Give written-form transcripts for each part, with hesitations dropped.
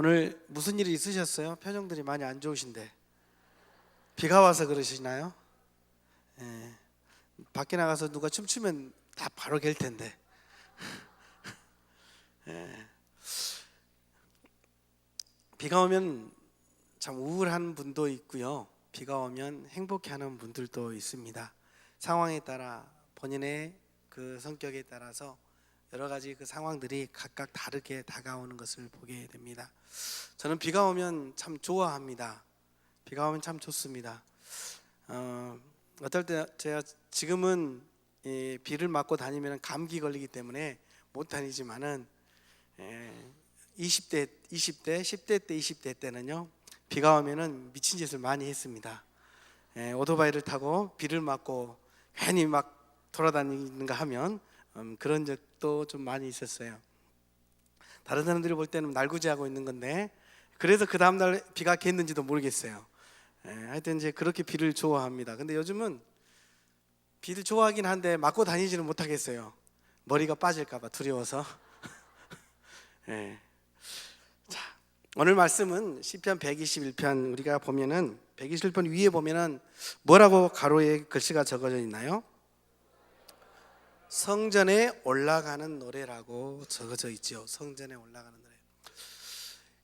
오늘 무슨 일이 있으셨어요? 표정들이 많이 안 좋으신데. 비가 와서 그러시나요? 예. 밖에 나가서 누가 춤추면 다 바로 갤 텐데. 예. 비가 오면 참 우울한 분도 있고요. 비가 오면 행복해하는 분들도 있습니다. 상황에 따라 본인의 그 성격에 따라서 여러 가지 그 상황들이 각각 다르게 다가오는 것을 보게 됩니다. 저는 비가 오면 참 좋아합니다. 비가 오면 참 좋습니다. 어떨 때 제가 지금은 비를 맞고 다니면 감기 걸리기 때문에 못 다니지만은 20대, 10대 때, 20대 때는요, 비가 오면은 미친 짓을 많이 했습니다. 오토바이를 타고 비를 맞고 괜히 막 돌아다니는가 하면 그런 적도 좀 많이 있었어요. 다른 사람들이 볼 때는 날구지하고 있는 건데, 그래서 그 다음날 비가 갰는지도 모르겠어요. 하여튼 이제 그렇게 비를 좋아합니다. 근데 요즘은 비를 좋아하긴 한데 맞고 다니지는 못하겠어요. 머리가 빠질까봐 두려워서. 자, 오늘 말씀은 시편 121편 우리가 보면은 121편 위에 보면은 뭐라고 가로에 글씨가 적어져 있나요? 성전에 올라가는 노래라고 적어져 있죠. 성전에 올라가는 노래.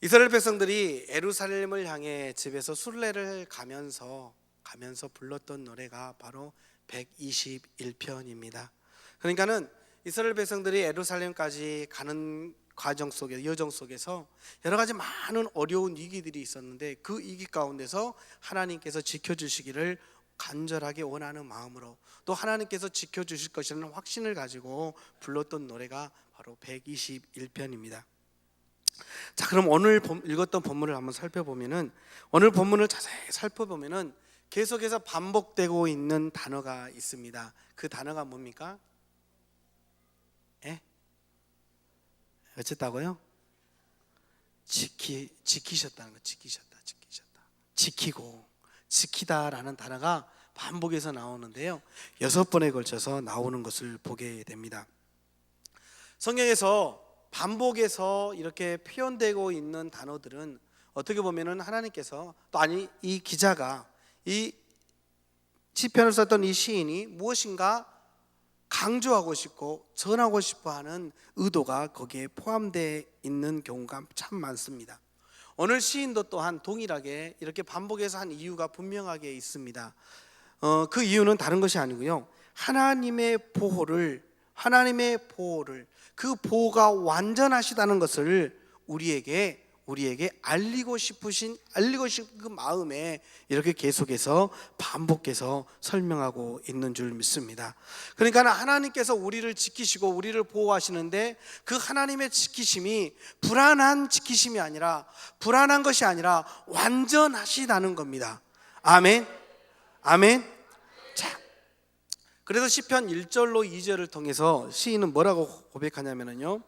이스라엘 백성들이 예루살렘을 향해 집에서 순례를 가면서 불렀던 노래가 바로 121편입니다. 그러니까는 이스라엘 백성들이 예루살렘까지 가는 과정 속에 여정 속에서 여러 가지 많은 어려운 위기들이 있었는데 그 위기 가운데서 하나님께서 지켜주시기를 간절하게 원하는 마음으로 또 하나님께서 지켜주실 것이라는 확신을 가지고 불렀던 노래가 바로 121편입니다. 자, 그럼 오늘 읽었던 본문을 한번 살펴보면은, 오늘 본문을 자세히 살펴보면은 계속해서 반복되고 있는 단어가 있습니다. 그 단어가 뭡니까? 어쨌다고요? 지키셨다는 거. 지키셨다. 지키고, 지키다라는 단어가 반복해서 나오는데요, 6번에 걸쳐서 나오는 것을 보게 됩니다. 성경에서 반복해서 이렇게 표현되고 있는 단어들은 어떻게 보면은 하나님께서 또 이 기자가 이 시편을 썼던 이 시인이 무엇인가 강조하고 싶고 전하고 싶어하는 의도가 거기에 포함되어 있는 경우가 참 많습니다. 오늘 시인도 또한 동일하게 이렇게 반복해서 한 이유가 분명하게 있습니다. 그 이유는 다른 것이 아니고요, 하나님의 보호를 그 보호가 완전하시다는 것을 우리에게 알리고 싶은 그 마음에 이렇게 계속해서 반복해서 설명하고 있는 줄 믿습니다. 그러니까 하나님께서 우리를 지키시고 우리를 보호하시는데 그 하나님의 지키심이 불안한 것이 아니라 완전하시다는 겁니다. 아멘. 자, 그래서 시편 1절로 2절을 통해서 시인은 뭐라고 고백하냐면요,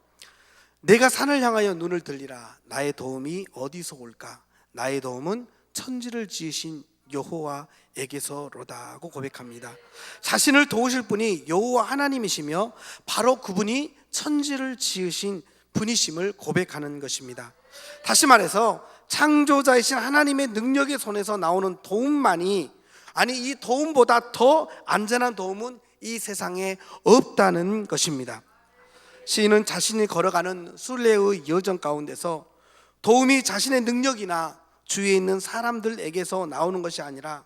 내가 산을 향하여 눈을 들리라. 나의 도움이 어디서 올까? 나의 도움은 천지를 지으신 여호와에게서로다 하고 고백합니다. 자신을 도우실 분이 여호와 하나님이시며 바로 그분이 천지를 지으신 분이심을 고백하는 것입니다. 다시 말해서 창조자이신 하나님의 능력의 손에서 나오는 도움만이, 이 도움보다 더 안전한 도움은 이 세상에 없다는 것입니다. 시인은 자신이 걸어가는 순례의 여정 가운데서 도움이 자신의 능력이나 주위에 있는 사람들에게서 나오는 것이 아니라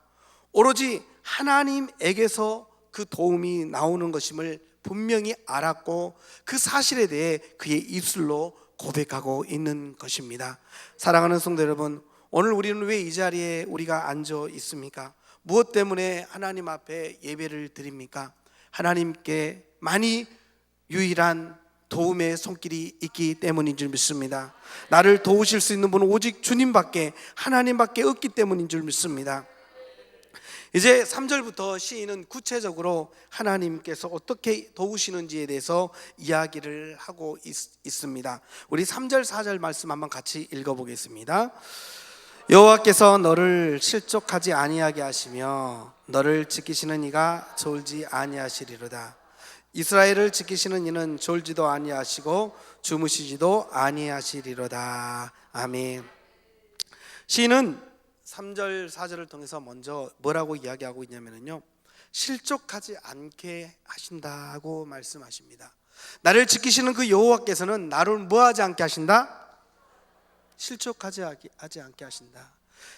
오로지 하나님에게서 그 도움이 나오는 것임을 분명히 알았고 그 사실에 대해 그의 입술로 고백하고 있는 것입니다. 사랑하는 성도 여러분, 오늘 우리는 왜 이 자리에 우리가 앉아 있습니까? 무엇 때문에 하나님 앞에 예배를 드립니까? 하나님께 많이 유일한 도움의 손길이 있기 때문인 줄 믿습니다. 나를 도우실 수 있는 분은 오직 주님밖에, 하나님밖에 없기 때문인 줄 믿습니다. 이제 3절부터 시인은 구체적으로 하나님께서 어떻게 도우시는지에 대해서 이야기를 하고 있습니다. 우리 3절 4절 말씀 한번 같이 읽어보겠습니다. 여호와께서 너를 실족하지 아니하게 하시며 너를 지키시는 이가 졸지 아니하시리로다. 이스라엘을 지키시는 이는 졸지도 아니하시고 주무시지도 아니하시리로다. 아멘. 시인은 3절 4절을 통해서 먼저 뭐라고 이야기하고 있냐면요, 실족하지 않게 하신다고 말씀하십니다. 나를 지키시는 그 여호와께서는 나를 뭐하지 않게 하신다? 실족하지 않게 하신다.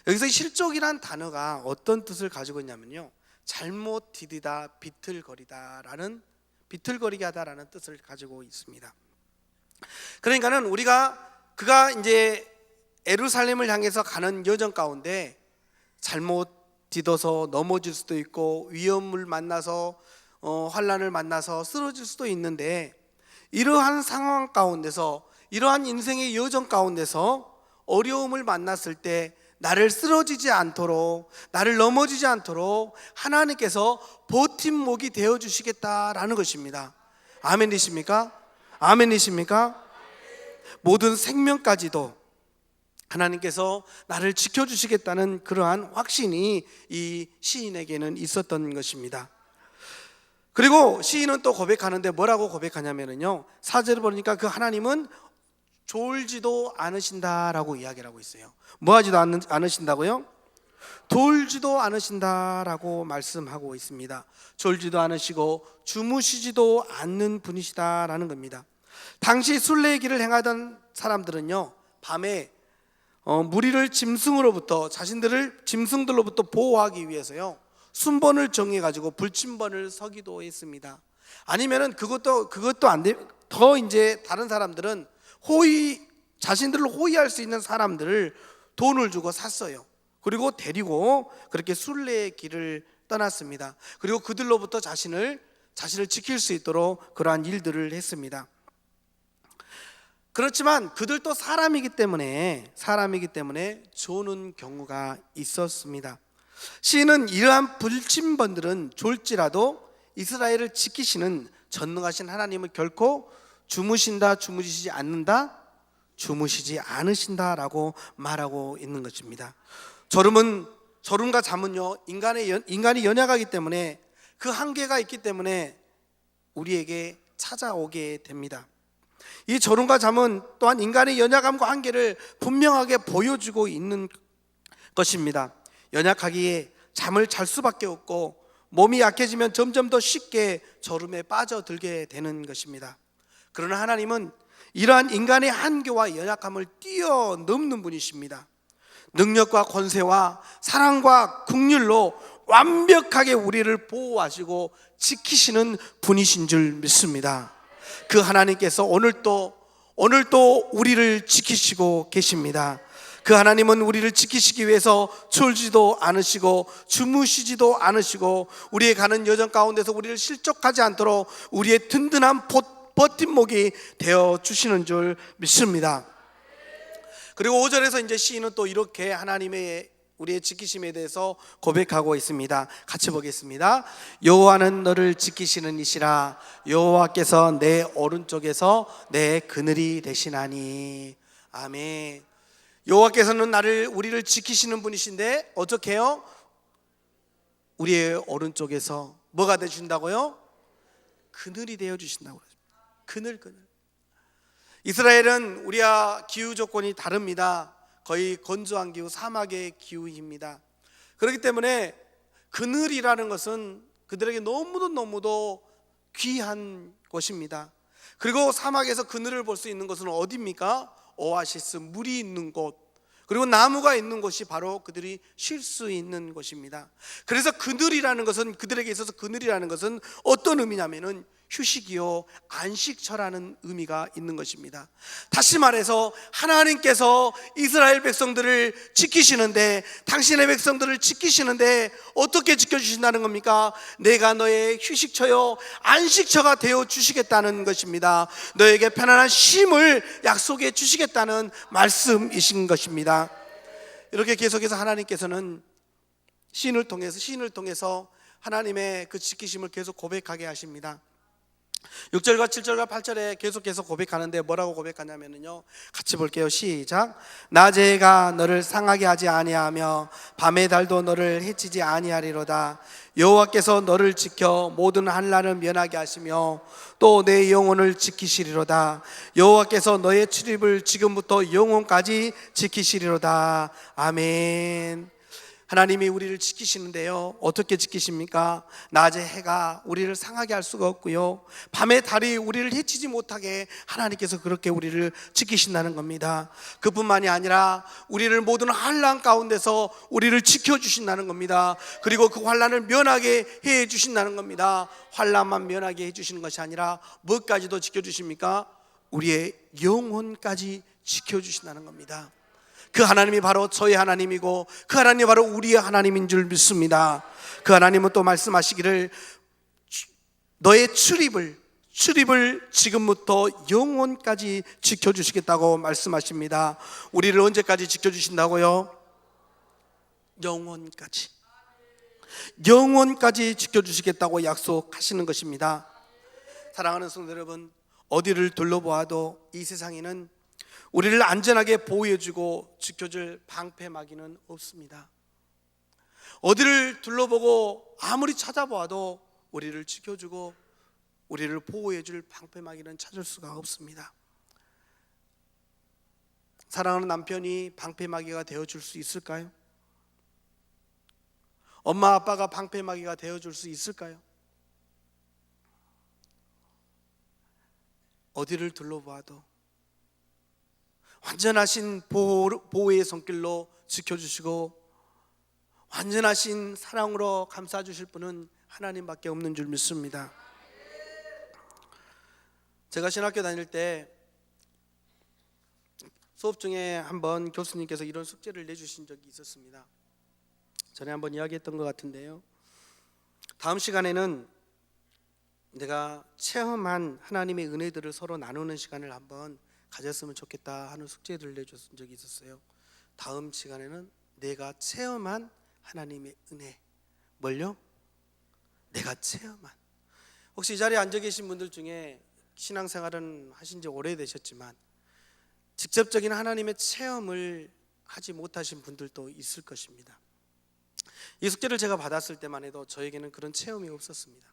여기서 실족이란 단어가 어떤 뜻을 가지고 있냐면요, 잘못 디디다, 비틀거리게 하다라는 뜻을 가지고 있습니다. 그러니까는 그가 이제 예루살렘을 향해서 가는 여정 가운데 잘못 디뎌서 넘어질 수도 있고 위험을 만나서 환난을 만나서 쓰러질 수도 있는데, 이러한 상황 가운데서, 이러한 인생의 여정 가운데서 어려움을 만났을 때 나를 쓰러지지 않도록, 나를 넘어지지 않도록 하나님께서 버팀목이 되어 주시겠다라는 것입니다. 아멘이십니까? 아멘이십니까? 모든 생명까지도 하나님께서 나를 지켜주시겠다는 그러한 확신이 이 시인에게는 있었던 것입니다. 그리고 시인은 또 고백하는데 뭐라고 고백하냐면요, 4절을 보니까 그 하나님은 졸지도 않으신다라고 이야기를 하고 있어요. 뭐 하지도 않으신다고요? 졸지도 않으신다라고 말씀하고 있습니다. 졸지도 않으시고 주무시지도 않는 분이시다라는 겁니다. 당시 순례의 길을 행하던 사람들은요, 밤에 무리를 짐승으로부터, 자신들을 짐승들로부터 보호하기 위해서요, 순번을 정해가지고 불침번을 서기도 했습니다. 아니면은 그것도 안 돼, 더 이제 다른 사람들은 자신들을 호위할 수 있는 사람들을 돈을 주고 샀어요. 그리고 데리고 그렇게 순례의 길을 떠났습니다. 그리고 그들로부터 자신을 지킬 수 있도록 그러한 일들을 했습니다. 그렇지만 그들도 사람이기 때문에 조는 경우가 있었습니다. 시인은 이러한 불침번들은 졸지라도 이스라엘을 지키시는 전능하신 하나님을 결코 주무시지 않으신다라고 말하고 있는 것입니다. 졸음과 잠은요, 인간이 연약하기 때문에, 그 한계가 있기 때문에 우리에게 찾아오게 됩니다. 이 졸음과 잠은 또한 인간의 연약함과 한계를 분명하게 보여주고 있는 것입니다. 연약하기에 잠을 잘 수밖에 없고, 몸이 약해지면 점점 더 쉽게 졸음에 빠져들게 되는 것입니다. 그러나 하나님은 이러한 인간의 한계와 연약함을 뛰어넘는 분이십니다. 능력과 권세와 사랑과 긍휼로 완벽하게 우리를 보호하시고 지키시는 분이신 줄 믿습니다. 그 하나님께서 오늘도 우리를 지키시고 계십니다. 그 하나님은 우리를 지키시기 위해서 졸지도 않으시고 주무시지도 않으시고, 우리의 가는 여정 가운데서 우리를 실족하지 않도록 우리의 든든한 버팀목이 되어 주시는 줄 믿습니다. 그리고 5절에서 이제 시인은 또 이렇게 하나님의 우리의 지키심에 대해서 고백하고 있습니다. 같이 보겠습니다. 여호와는 너를 지키시는 이시라. 여호와께서 내 오른쪽에서 내 그늘이 되시나니. 아멘. 여호와께서는 우리를 지키시는 분이신데 어떻게 해요? 우리의 오른쪽에서 뭐가 되신다고요? 그늘이 되어 주신다고 그러죠. 그늘. 이스라엘은 우리와 기후 조건이 다릅니다. 거의 건조한 기후, 사막의 기후입니다. 그렇기 때문에 그늘이라는 것은 그들에게 너무도 귀한 곳입니다. 그리고 사막에서 그늘을 볼 수 있는 것은 어디입니까? 오아시스, 물이 있는 곳, 그리고 나무가 있는 곳이 바로 그들이 쉴 수 있는 곳입니다. 그래서 그들에게 있어서 그늘이라는 것은 어떤 의미냐면은 휴식이요, 안식처라는 의미가 있는 것입니다. 다시 말해서 하나님께서 이스라엘 백성들을 지키시는데, 당신의 백성들을 지키시는데 어떻게 지켜주신다는 겁니까? 내가 너의 휴식처요, 안식처가 되어 주시겠다는 것입니다. 너에게 편안한 쉼을 약속해 주시겠다는 말씀이신 것입니다. 이렇게 계속해서 하나님께서는 시인을 통해서 하나님의 그 지키심을 계속 고백하게 하십니다. 6절과 7절과 8절에 계속해서 고백하는데 뭐라고 고백하냐면요, 같이 볼게요. 시작. 낮의 해가 너를 상하게 하지 아니하며 밤의 달도 너를 해치지 아니하리로다. 여호와께서 너를 지켜 모든 환난을 면하게 하시며 또 내 영혼을 지키시리로다. 여호와께서 너의 출입을 지금부터 영혼까지 지키시리로다. 아멘. 하나님이 우리를 지키시는데요, 어떻게 지키십니까? 낮의 해가 우리를 상하게 할 수가 없고요, 밤의 달이 우리를 해치지 못하게 하나님께서 그렇게 우리를 지키신다는 겁니다. 그뿐만이 아니라 우리를 모든 환난 가운데서 우리를 지켜주신다는 겁니다. 그리고 그 환난을 면하게 해 주신다는 겁니다. 환난만 면하게 해 주시는 것이 아니라 무엇까지도 지켜주십니까? 우리의 영혼까지 지켜주신다는 겁니다. 그 하나님이 바로 저의 하나님이고 그 하나님이 바로 우리의 하나님인 줄 믿습니다. 그 하나님은 또 말씀하시기를 너의 출입을 지금부터 영혼까지 지켜주시겠다고 말씀하십니다. 우리를 언제까지 지켜주신다고요? 영혼까지 지켜주시겠다고 약속하시는 것입니다. 사랑하는 성도 여러분, 어디를 둘러보아도 이 세상에는 우리를 안전하게 보호해주고 지켜줄 방패막이는 없습니다. 어디를 둘러보고 아무리 찾아보아도 우리를 지켜주고 우리를 보호해줄 방패막이는 찾을 수가 없습니다. 사랑하는 남편이 방패막이가 되어줄 수 있을까요? 엄마 아빠가 방패막이가 되어줄 수 있을까요? 어디를 둘러보아도 완전하신 보호의 손길로 지켜주시고 완전하신 사랑으로 감싸주실 분은 하나님밖에 없는 줄 믿습니다. 제가 신학교 다닐 때 수업 중에 한번 교수님께서 이런 숙제를 내주신 적이 있었습니다. 전에 한번 이야기했던 것 같은데요, 다음 시간에는 내가 체험한 하나님의 은혜들을 서로 나누는 시간을 한번 가졌으면 좋겠다 하는 숙제를 내줬던 적이 있었어요. 다음 시간에는 내가 체험한 하나님의 은혜. 뭘요? 내가 체험한. 혹시 이 자리에 앉아 계신 분들 중에 신앙생활은 하신 지 오래되셨지만 직접적인 하나님의 체험을 하지 못하신 분들도 있을 것입니다. 이 숙제를 제가 받았을 때만 해도 저에게는 그런 체험이 없었습니다.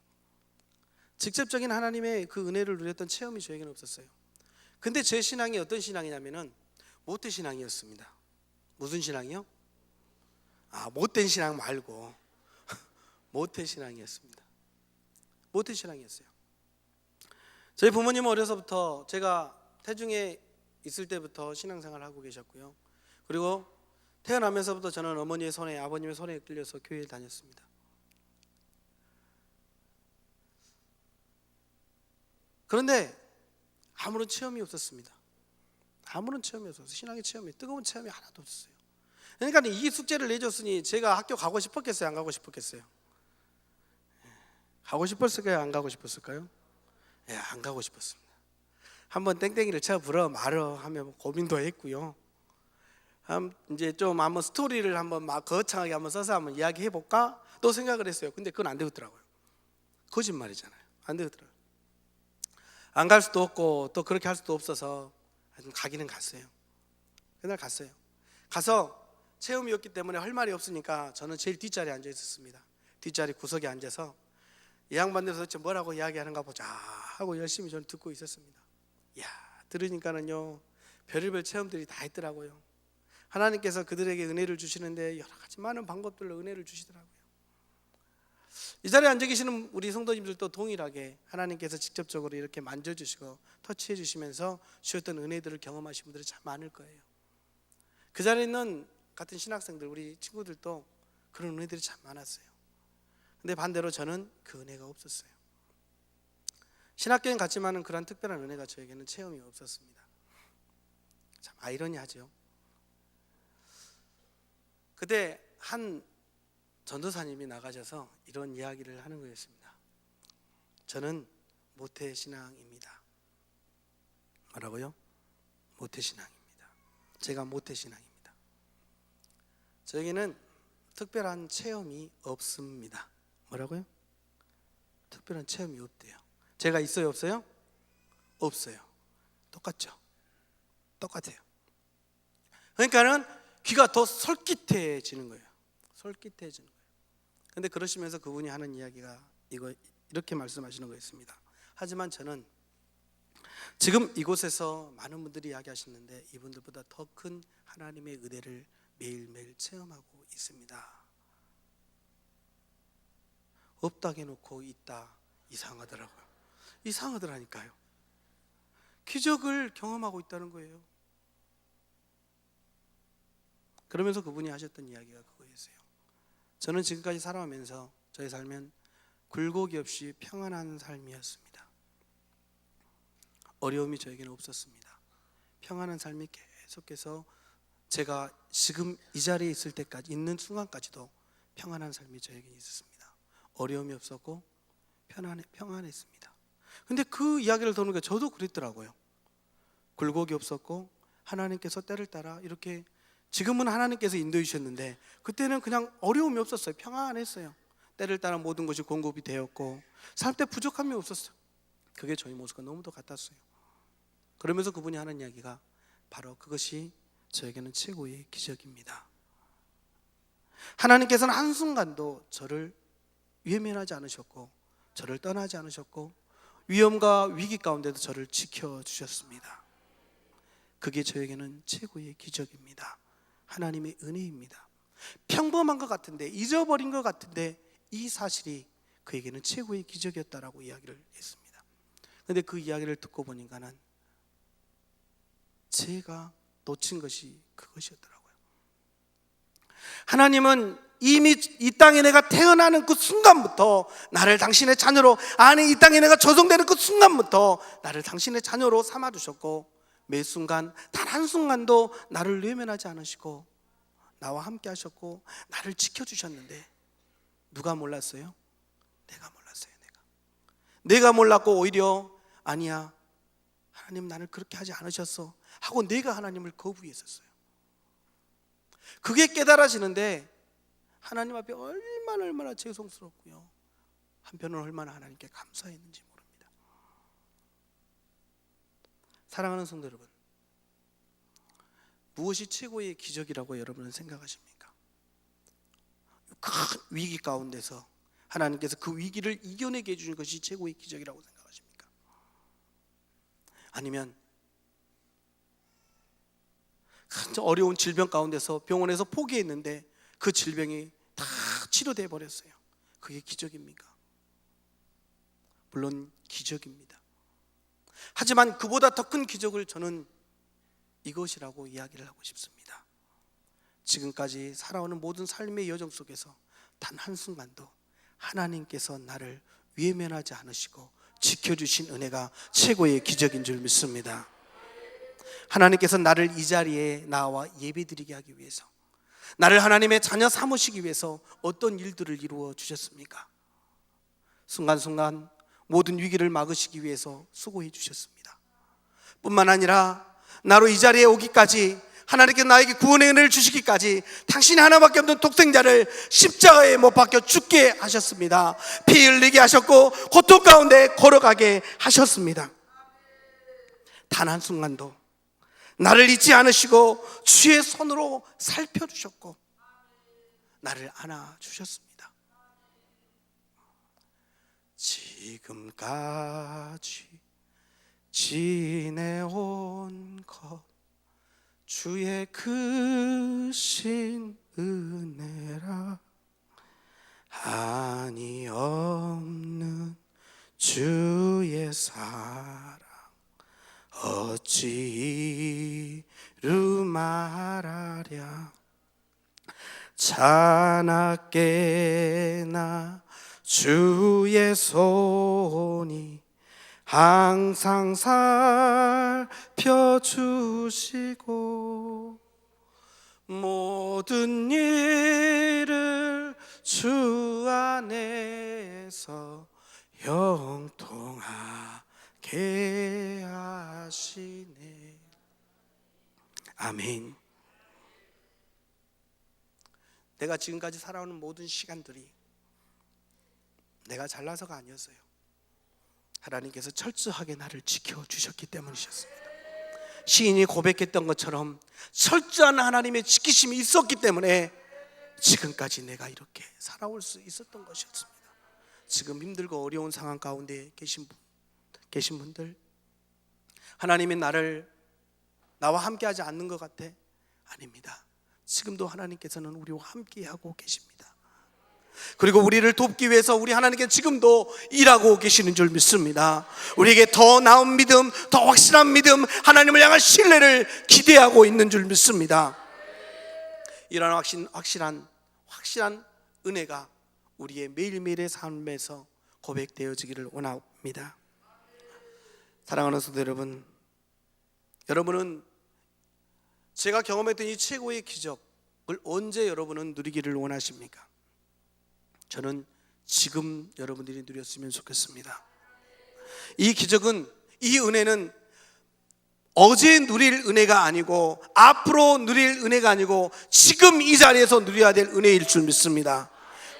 직접적인 하나님의 그 은혜를 누렸던 체험이 저에게는 없었어요. 근데 제 신앙이 어떤 신앙이냐면은 모태신앙이었습니다. 무슨 신앙이요? 못된 신앙 말고 모태신앙이었습니다. 모태신앙이었어요. 저희 부모님은 어려서부터 제가 태중에 있을 때부터 신앙생활을 하고 계셨고요, 그리고 태어나면서부터 저는 어머니의 손에, 아버님의 손에 이끌려서 교회를 다녔습니다. 그런데 아무런 체험이 없었습니다. 아무런 체험이 없었어요. 신앙의 체험이, 뜨거운 체험이 하나도 없었어요. 그러니까 이 숙제를 내줬으니 제가 학교 가고 싶었겠어요? 안 가고 싶었겠어요? 가고 싶었을까요? 안 가고 싶었을까요? 안 가고 싶었습니다. 한번 땡땡이를 쳐 불어 말어 하면 고민도 했고요, 이제 좀 한번 스토리를 한번 막 거창하게 한번 써서 한번 이야기해 볼까 또 생각을 했어요. 근데 그건 안 되더라고요. 거짓말이잖아요. 안 되더라고요. 안 갈 수도 없고 또 그렇게 할 수도 없어서 가기는 갔어요. 그날 갔어요. 가서 체험이었기 때문에 할 말이 없으니까 저는 제일 뒷자리에 앉아 있었습니다. 뒷자리 구석에 앉아서 이 양반들 도대체 뭐라고 이야기하는가 보자 하고 열심히 저는 듣고 있었습니다. 이야, 들으니까는요, 별의별 체험들이 다 있더라고요. 하나님께서 그들에게 은혜를 주시는데 여러 가지 많은 방법들로 은혜를 주시더라고요. 이 자리에 앉아 계시는 우리 성도님들도 동일하게 하나님께서 직접적으로 이렇게 만져주시고 터치해 주시면서 주셨던 은혜들을 경험하신 분들이 참 많을 거예요. 그 자리에 있는 같은 신학생들, 우리 친구들도 그런 은혜들이 참 많았어요. 근데 반대로 저는 그 은혜가 없었어요. 신학교엔 갔지만은 그런 특별한 은혜가 저에게는 체험이 없었습니다. 참 아이러니하죠. 그때 한 전도사님이 나가셔서 이런 이야기를 하는 거였습니다. 저는 모태신앙입니다. 뭐라고요? 모태신앙입니다. 제가 모태신앙입니다. 저에게는 특별한 체험이 없습니다. 뭐라고요? 특별한 체험이 없대요. 죄가 있어요, 없어요? 없어요. 똑같죠. 똑같아요. 그러니까는 귀가 더 솔깃해지는 거예요. 솔깃해지는 거예요. 근데 그러시면서 그분이 하는 이야기가 이렇게 말씀하시는 거였습니다. 하지만 저는 지금 이곳에서 많은 분들이 이야기하시는데 이분들보다 더 큰 하나님의 은혜를 매일매일 체험하고 있습니다. 없다게 놓고 있다. 이상하더라고요. 이상하더라니까요. 기적을 경험하고 있다는 거예요. 그러면서 그분이 하셨던 이야기가 그거였어요. 저는 지금까지 살아오면서 저의 삶은 굴곡이 없이 평안한 삶이었습니다. 어려움이 저에게는 없었습니다. 평안한 삶이 계속해서 제가 지금 이 자리에 있을 때까지 있는 순간까지도 평안한 삶이 저에게 있었습니다. 어려움이 없었고 평안했습니다. 근데 그 이야기를 들으니까 저도 그랬더라고요. 굴곡이 없었고 하나님께서 때를 따라 이렇게, 지금은 하나님께서 인도해 주셨는데 그때는 그냥 어려움이 없었어요. 평안했어요. 때를 따라 모든 것이 공급이 되었고 살 때 부족함이 없었어요. 그게 저희 모습과 너무도 같았어요. 그러면서 그분이 하는 이야기가 바로 그것이 저에게는 최고의 기적입니다. 하나님께서는 한순간도 저를 외면하지 않으셨고 저를 떠나지 않으셨고 위험과 위기 가운데도 저를 지켜주셨습니다. 그게 저에게는 최고의 기적입니다. 하나님의 은혜입니다. 평범한 것 같은데, 잊어버린 것 같은데 이 사실이 그에게는 최고의 기적이었다라고 이야기를 했습니다. 그런데 그 이야기를 듣고 보니까는 제가 놓친 것이 그것이었더라고요. 하나님은 이미 이 땅에 내가 태어나는 그 순간부터 나를 당신의 자녀로, 아니 이 땅에 내가 조성되는 그 순간부터 나를 당신의 자녀로 삼아주셨고 매 순간 단 한순간도 나를 외면하지 않으시고 나와 함께 하셨고 나를 지켜주셨는데 누가 몰랐어요? 내가 몰랐어요. 내가 몰랐고 오히려 아니야, 하나님 나를 그렇게 하지 않으셨어 하고 내가 하나님을 거부했었어요. 그게 깨달아지는데 하나님 앞에 얼마나 죄송스럽고요, 한편으로 얼마나 하나님께 감사했는지 모릅니다. 사랑하는 성도 여러분, 무엇이 최고의 기적이라고 여러분은 생각하십니까? 큰 위기 가운데서 하나님께서 그 위기를 이겨내게 해주는 것이 최고의 기적이라고 생각하십니까? 아니면 큰 어려운 질병 가운데서 병원에서 포기했는데 그 질병이 다 치료돼 버렸어요. 그게 기적입니까? 물론 기적입니다. 하지만 그보다 더 큰 기적을 저는 이것이라고 이야기를 하고 싶습니다. 지금까지 살아오는 모든 삶의 여정 속에서 단 한순간도 하나님께서 나를 외면하지 않으시고 지켜주신 은혜가 최고의 기적인 줄 믿습니다. 하나님께서 나를 이 자리에 나와 예배드리게 하기 위해서, 나를 하나님의 자녀 삼으시기 위해서 어떤 일들을 이루어 주셨습니까? 순간순간 모든 위기를 막으시기 위해서 수고해 주셨습니다. 뿐만 아니라 나로 이 자리에 오기까지, 하나님께서 나에게 구원의 은혜를 주시기까지 당신이 하나밖에 없는 독생자를 십자가에 못 박혀 죽게 하셨습니다. 피 흘리게 하셨고 고통 가운데 걸어가게 하셨습니다. 단 한순간도 나를 잊지 않으시고 주의 손으로 살펴주셨고 나를 안아주셨습니다. 지금까지 지내온 것 주의 크신 은혜라, 한이 없는 주의 사랑 어찌 이루 말하랴. 자나깨나 주의 손이 항상 살펴주시고 모든 일을 주 안에서 형통하게 하시네. 아멘. 내가 지금까지 살아오는 모든 시간들이 내가 잘나서가 아니었어요. 하나님께서 철저하게 나를 지켜주셨기 때문이셨습니다. 시인이 고백했던 것처럼 철저한 하나님의 지키심이 있었기 때문에 지금까지 내가 이렇게 살아올 수 있었던 것이었습니다. 지금 힘들고 어려운 상황 가운데 계신 분들, 하나님이 나와 함께하지 않는 것 같아? 아닙니다. 지금도 하나님께서는 우리와 함께하고 계십니다. 그리고 우리를 돕기 위해서 우리 하나님께 지금도 일하고 계시는 줄 믿습니다. 우리에게 더 나은 믿음, 더 확실한 믿음, 하나님을 향한 신뢰를 기대하고 있는 줄 믿습니다. 이런 확실한 은혜가 우리의 매일매일의 삶에서 고백되어지기를 원합니다. 사랑하는 성도 여러분, 여러분은 제가 경험했던 이 최고의 기적을 언제 여러분은 누리기를 원하십니까? 저는 지금 여러분들이 누렸으면 좋겠습니다. 이 기적은, 이 은혜는 어제 누릴 은혜가 아니고 앞으로 누릴 은혜가 아니고 지금 이 자리에서 누려야 될 은혜일 줄 믿습니다.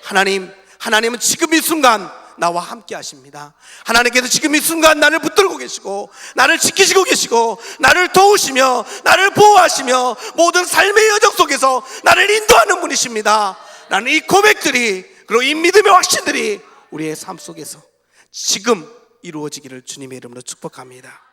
하나님은 지금 이 순간 나와 함께 하십니다. 하나님께서 지금 이 순간 나를 붙들고 계시고 나를 지키시고 계시고 나를 도우시며 나를 보호하시며 모든 삶의 여정 속에서 나를 인도하는 분이십니다. 나는 이 고백들이, 그리고 이 믿음의 확신들이 우리의 삶 속에서 지금 이루어지기를 주님의 이름으로 축복합니다.